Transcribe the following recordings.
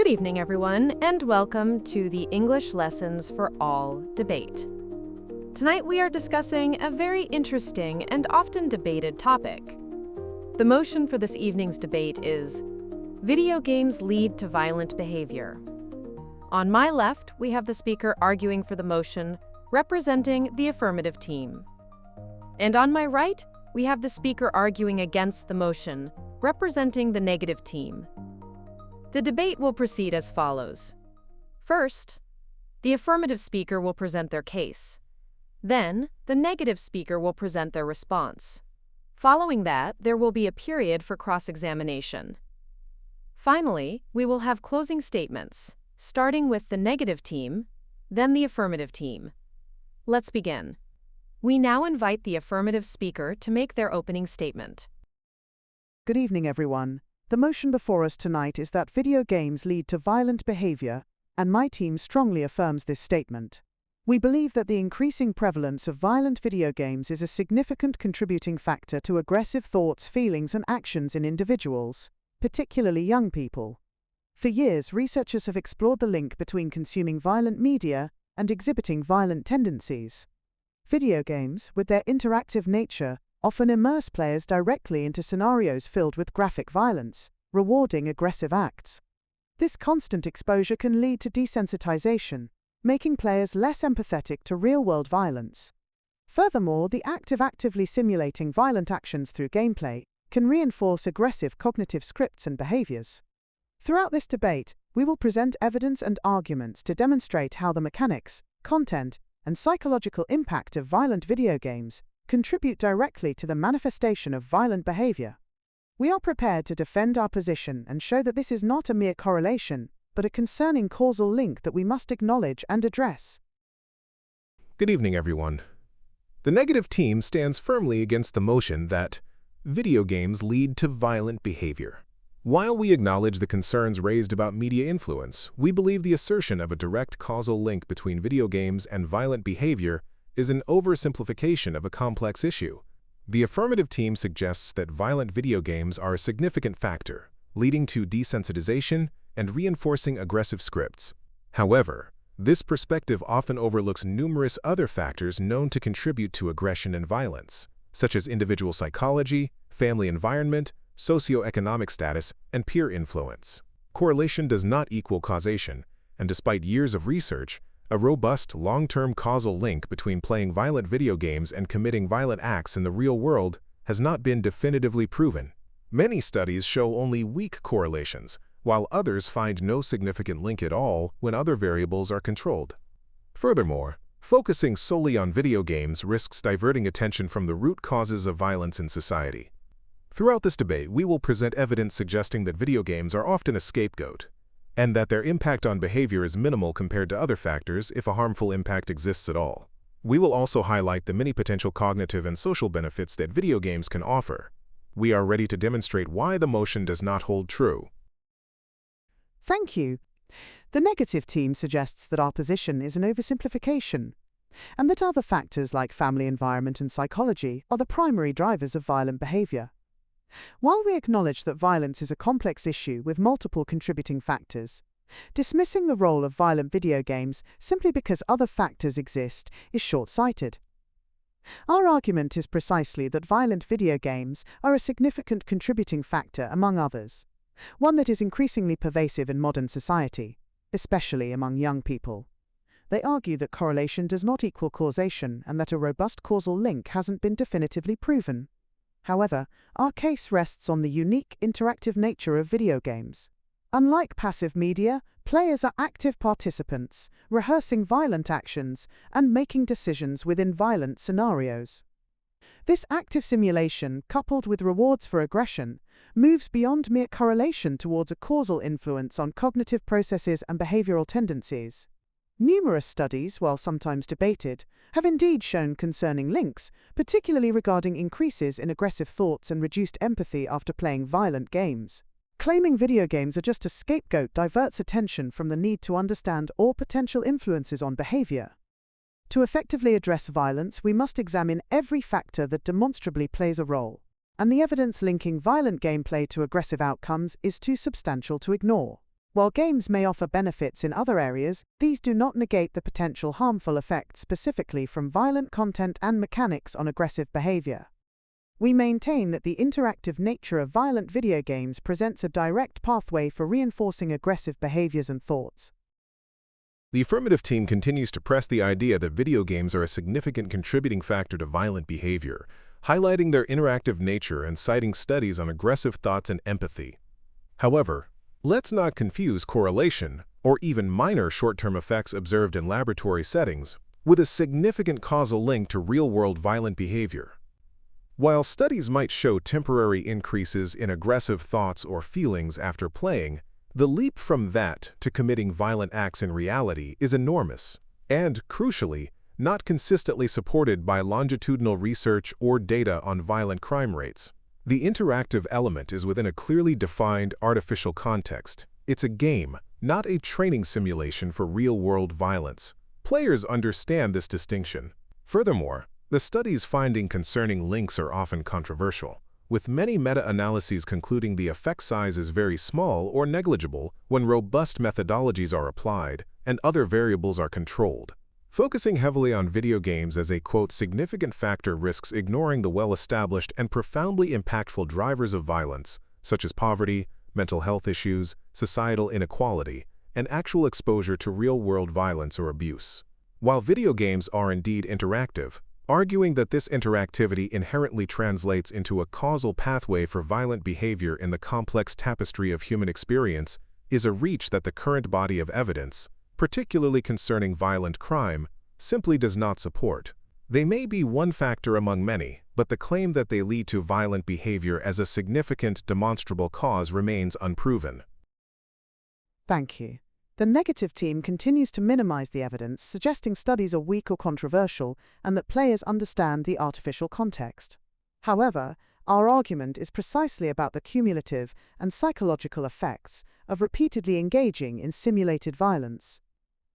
evening, everyone, and welcome to the English Lessons for All debate. Tonight we are discussing a very interesting and often debated topic. The motion for this evening's debate is, video games lead to violent behavior. On my left, we have the speaker arguing for the motion, representing the affirmative team. And on my right, we have the speaker arguing against the motion, representing the negative team. The debate will proceed as follows. First, the affirmative speaker will present their case. Then, the negative speaker will present their response. Following that, there will be a period for cross-examination. Finally, we will have closing statements, starting with the negative team, then the affirmative team. Let's begin. We now invite the affirmative speaker to make their opening statement. Good evening, everyone. The motion before us tonight is that video games lead to violent behavior, and my team strongly affirms this statement. We believe that the increasing prevalence of violent video games is a significant contributing factor to aggressive thoughts, feelings, and actions in individuals, particularly young people. For years, researchers have explored the link between consuming violent media and exhibiting violent tendencies. Video games, with their interactive nature, often immerse players directly into scenarios filled with graphic violence, rewarding aggressive acts. This constant exposure can lead to desensitization, making players less empathetic to real-world violence. Furthermore, the act of actively simulating violent actions through gameplay can reinforce aggressive cognitive scripts and behaviors. Throughout this debate, we will present evidence and arguments to demonstrate how the mechanics, content, and psychological impact of violent video games contribute directly to the manifestation of violent behavior. We are prepared to defend our position and show that this is not a mere correlation, but a concerning causal link that we must acknowledge and address. Good evening, everyone. The negative team stands firmly against the motion that video games lead to violent behavior. While we acknowledge the concerns raised about media influence, we believe the assertion of a direct causal link between video games and violent behavior is an oversimplification of a complex issue. The affirmative team suggests that violent video games are a significant factor, leading to desensitization and reinforcing aggressive scripts. However, this perspective often overlooks numerous other factors known to contribute to aggression and violence, such as individual psychology, family environment, socioeconomic status, and peer influence. Correlation does not equal causation, and despite years of research, a robust, long-term causal link between playing violent video games and committing violent acts in the real world has not been definitively proven. Many studies show only weak correlations, while others find no significant link at all when other variables are controlled. Furthermore, focusing solely on video games risks diverting attention from the root causes of violence in society. Throughout this debate, we will present evidence suggesting that video games are often a scapegoat, and that their impact on behavior is minimal compared to other factors if a harmful impact exists at all. We will also highlight the many potential cognitive and social benefits that video games can offer. We are ready to demonstrate why the motion does not hold true. Thank you. The negative team suggests that our position is an oversimplification, and that other factors like family environment and psychology are the primary drivers of violent behavior. While we acknowledge that violence is a complex issue with multiple contributing factors, dismissing the role of violent video games simply because other factors exist is short-sighted. Our argument is precisely that violent video games are a significant contributing factor among others, one that is increasingly pervasive in modern society, especially among young people. They argue that correlation does not equal causation and that a robust causal link hasn't been definitively proven. However, our case rests on the unique interactive nature of video games. Unlike passive media, players are active participants, rehearsing violent actions and making decisions within violent scenarios. This active simulation, coupled with rewards for aggression, moves beyond mere correlation towards a causal influence on cognitive processes and behavioral tendencies. Numerous studies, while sometimes debated, have indeed shown concerning links, particularly regarding increases in aggressive thoughts and reduced empathy after playing violent games. Claiming video games are just a scapegoat diverts attention from the need to understand all potential influences on behavior. To effectively address violence, we must examine every factor that demonstrably plays a role, and the evidence linking violent gameplay to aggressive outcomes is too substantial to ignore. While games may offer benefits in other areas, these do not negate the potential harmful effects specifically from violent content and mechanics on aggressive behavior. We maintain that the interactive nature of violent video games presents a direct pathway for reinforcing aggressive behaviors and thoughts. The affirmative team continues to press the idea that video games are a significant contributing factor to violent behavior, highlighting their interactive nature and citing studies on aggressive thoughts and empathy. However, let's not confuse correlation, or even minor short-term effects observed in laboratory settings, with a significant causal link to real-world violent behavior. While studies might show temporary increases in aggressive thoughts or feelings after playing, the leap from that to committing violent acts in reality is enormous, and, crucially, not consistently supported by longitudinal research or data on violent crime rates. The interactive element is within a clearly defined artificial context. It's a game, not a training simulation for real-world violence. Players understand this distinction. Furthermore, the study's findings concerning links are often controversial, with many meta-analyses concluding the effect size is very small or negligible when robust methodologies are applied and other variables are controlled. Focusing heavily on video games as a, quote, significant factor risks ignoring the well-established and profoundly impactful drivers of violence, such as poverty, mental health issues, societal inequality, and actual exposure to real-world violence or abuse. While video games are indeed interactive, arguing that this interactivity inherently translates into a causal pathway for violent behavior in the complex tapestry of human experience is a reach that the current body of evidence, particularly concerning violent crime, simply does not support. They may be one factor among many, but the claim that they lead to violent behavior as a significant, demonstrable cause remains unproven. Thank you. The negative team continues to minimize the evidence, suggesting studies are weak or controversial and that players understand the artificial context. However, our argument is precisely about the cumulative and psychological effects of repeatedly engaging in simulated violence.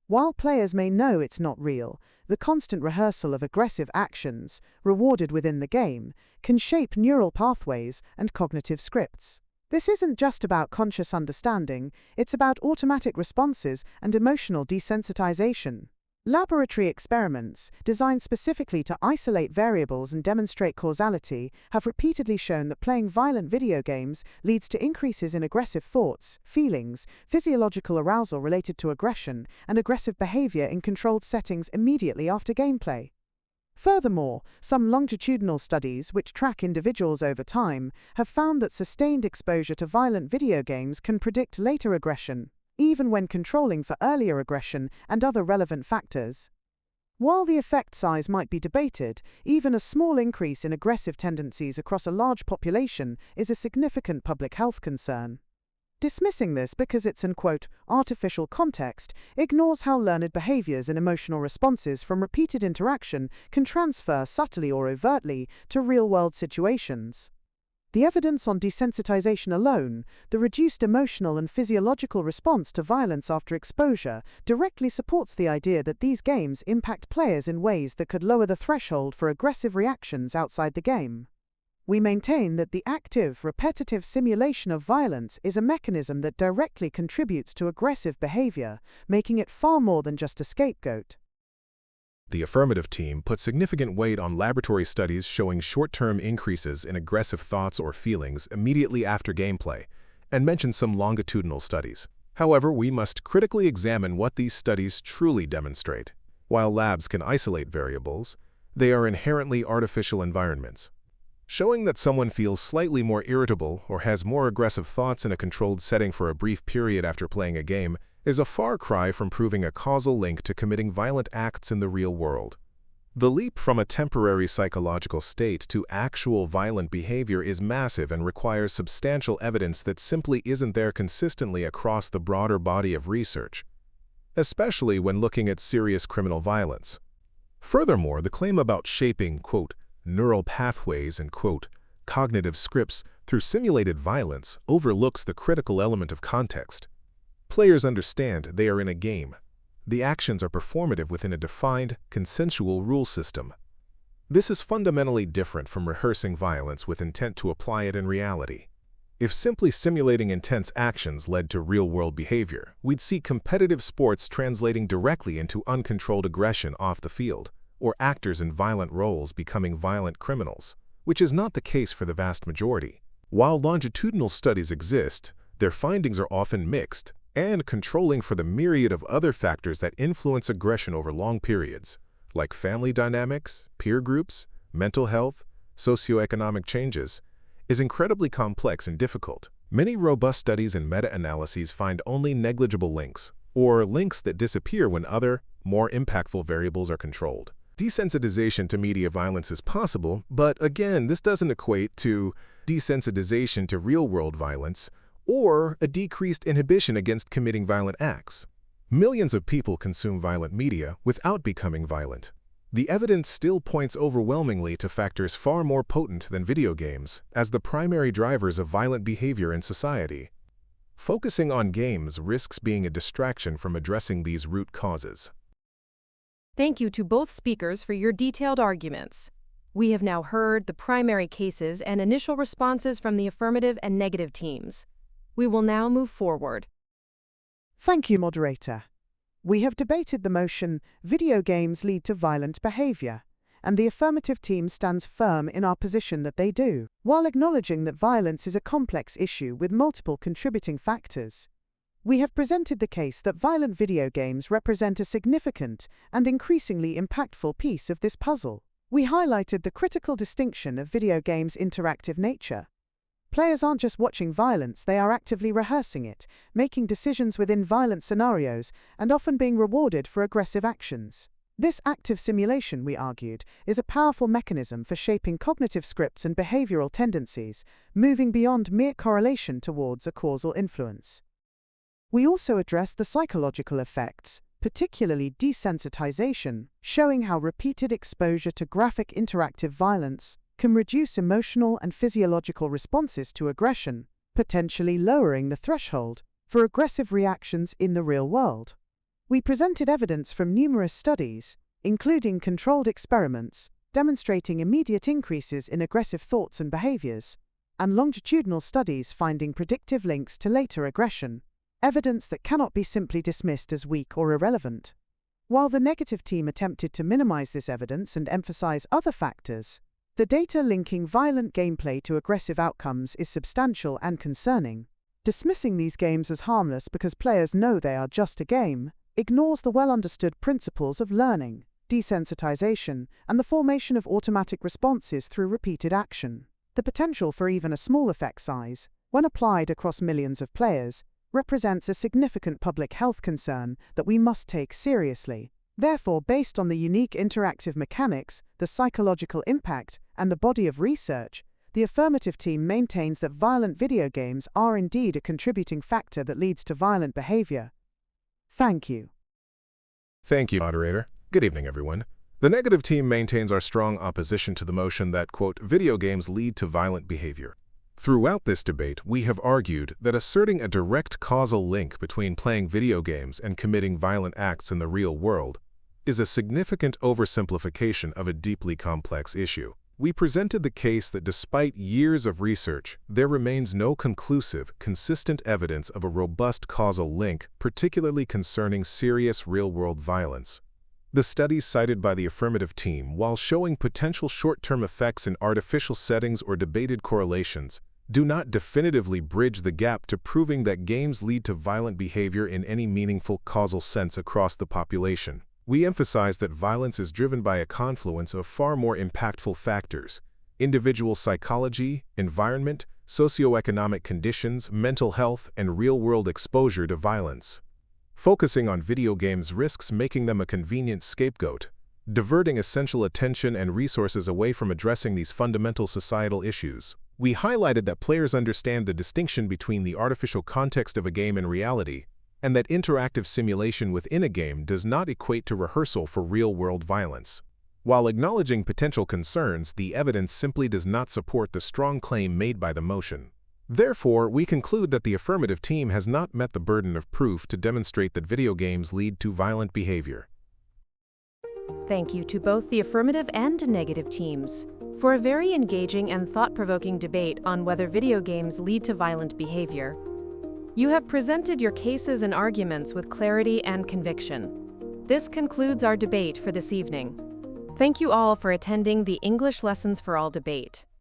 While players may know it's not real, the constant rehearsal of aggressive actions, rewarded within the game, can shape neural pathways and cognitive scripts. This isn't just about conscious understanding, it's about automatic responses and emotional desensitization. Laboratory experiments, designed specifically to isolate variables and demonstrate causality, have repeatedly shown that playing violent video games leads to increases in aggressive thoughts, feelings, physiological arousal related to aggression, and aggressive behavior in controlled settings immediately after gameplay. Furthermore, some longitudinal studies, which track individuals over time, have found that sustained exposure to violent video games can predict later aggression, even when controlling for earlier aggression and other relevant factors. While the effect size might be debated, even a small increase in aggressive tendencies across a large population is a significant public health concern. Dismissing this because it's an, quote, artificial context ignores how learned behaviors and emotional responses from repeated interaction can transfer subtly or overtly to real-world situations. The evidence on desensitization alone, the reduced emotional and physiological response to violence after exposure, directly supports the idea that these games impact players in ways that could lower the threshold for aggressive reactions outside the game. We maintain that the active, repetitive simulation of violence is a mechanism that directly contributes to aggressive behavior, making it far more than just a scapegoat. The affirmative team put significant weight on laboratory studies showing short-term increases in aggressive thoughts or feelings immediately after gameplay, and mentioned some longitudinal studies. However, we must critically examine what these studies truly demonstrate. While labs can isolate variables, they are inherently artificial environments. Showing that someone feels slightly more irritable or has more aggressive thoughts in a controlled setting for a brief period after playing a game is a far cry from proving a causal link to committing violent acts in the real world. The leap from a temporary psychological state to actual violent behavior is massive and requires substantial evidence that simply isn't there consistently across the broader body of research, especially when looking at serious criminal violence. Furthermore, the claim about shaping, quote, neural pathways and, quote, cognitive scripts through simulated violence overlooks the critical element of context. Players understand they are in a game. The actions are performative within a defined, consensual rule system. This is fundamentally different from rehearsing violence with intent to apply it in reality. If simply simulating intense actions led to real-world behavior, we'd see competitive sports translating directly into uncontrolled aggression off the field, or actors in violent roles becoming violent criminals, which is not the case for the vast majority. While longitudinal studies exist, their findings are often mixed and controlling for the myriad of other factors that influence aggression over long periods, like family dynamics, peer groups, mental health, socioeconomic changes, is incredibly complex and difficult. Many robust studies and meta-analyses find only negligible links, or links that disappear when other, more impactful variables are controlled. Desensitization to media violence is possible, but again, this doesn't equate to desensitization to real-world violence or a decreased inhibition against committing violent acts. Millions of people consume violent media without becoming violent. The evidence still points overwhelmingly to factors far more potent than video games as the primary drivers of violent behavior in society. Focusing on games risks being a distraction from addressing these root causes. Thank you to both speakers for your detailed arguments. We have now heard the primary cases and initial responses from the affirmative and negative teams. We will now move forward. Thank you, Moderator. We have debated the motion, video games lead to violent behavior, and the affirmative team stands firm in our position that they do, while acknowledging that violence is a complex issue with multiple contributing factors. We have presented the case that violent video games represent a significant and increasingly impactful piece of this puzzle. We highlighted the critical distinction of video games' interactive nature. Players aren't just watching violence, they are actively rehearsing it, making decisions within violent scenarios, and often being rewarded for aggressive actions. This active simulation, we argued, is a powerful mechanism for shaping cognitive scripts and behavioral tendencies, moving beyond mere correlation towards a causal influence. We also addressed the psychological effects, particularly desensitization, showing how repeated exposure to graphic interactive violence can reduce emotional and physiological responses to aggression, potentially lowering the threshold for aggressive reactions in the real world. We presented evidence from numerous studies, including controlled experiments, demonstrating immediate increases in aggressive thoughts and behaviors, and longitudinal studies finding predictive links to later aggression, evidence that cannot be simply dismissed as weak or irrelevant. While the negative team attempted to minimize this evidence and emphasize other factors, the data linking violent gameplay to aggressive outcomes is substantial and concerning. Dismissing these games as harmless because players know they are just a game ignores the well-understood principles of learning, desensitization, and the formation of automatic responses through repeated action. The potential for even a small effect size, when applied across millions of players, represents a significant public health concern that we must take seriously. Therefore, based on the unique interactive mechanics, the psychological impact, and the body of research, the affirmative team maintains that violent video games are indeed a contributing factor that leads to violent behavior. Thank you. Thank you, Moderator. Good evening, everyone. The negative team maintains our strong opposition to the motion that, quote, video games lead to violent behavior. Throughout this debate, we have argued that asserting a direct causal link between playing video games and committing violent acts in the real world is a significant oversimplification of a deeply complex issue. We presented the case that despite years of research, there remains no conclusive, consistent evidence of a robust causal link, particularly concerning serious real-world violence. The studies cited by the affirmative team, while showing potential short-term effects in artificial settings or debated correlations, do not definitively bridge the gap to proving that games lead to violent behavior in any meaningful causal sense across the population. We emphasize that violence is driven by a confluence of far more impactful factors: individual psychology, environment, socioeconomic conditions, mental health, and real-world exposure to violence. Focusing on video games risks making them a convenient scapegoat, diverting essential attention and resources away from addressing these fundamental societal issues. We highlighted that players understand the distinction between the artificial context of a game and reality, and that interactive simulation within a game does not equate to rehearsal for real-world violence. While acknowledging potential concerns, the evidence simply does not support the strong claim made by the motion. Therefore, we conclude that the affirmative team has not met the burden of proof to demonstrate that video games lead to violent behavior. Thank you to both the affirmative and negative teams. For a very engaging and thought-provoking debate on whether video games lead to violent behavior, you have presented your cases and arguments with clarity and conviction. This concludes our debate for this evening. Thank you all for attending the English Lessons for All debate.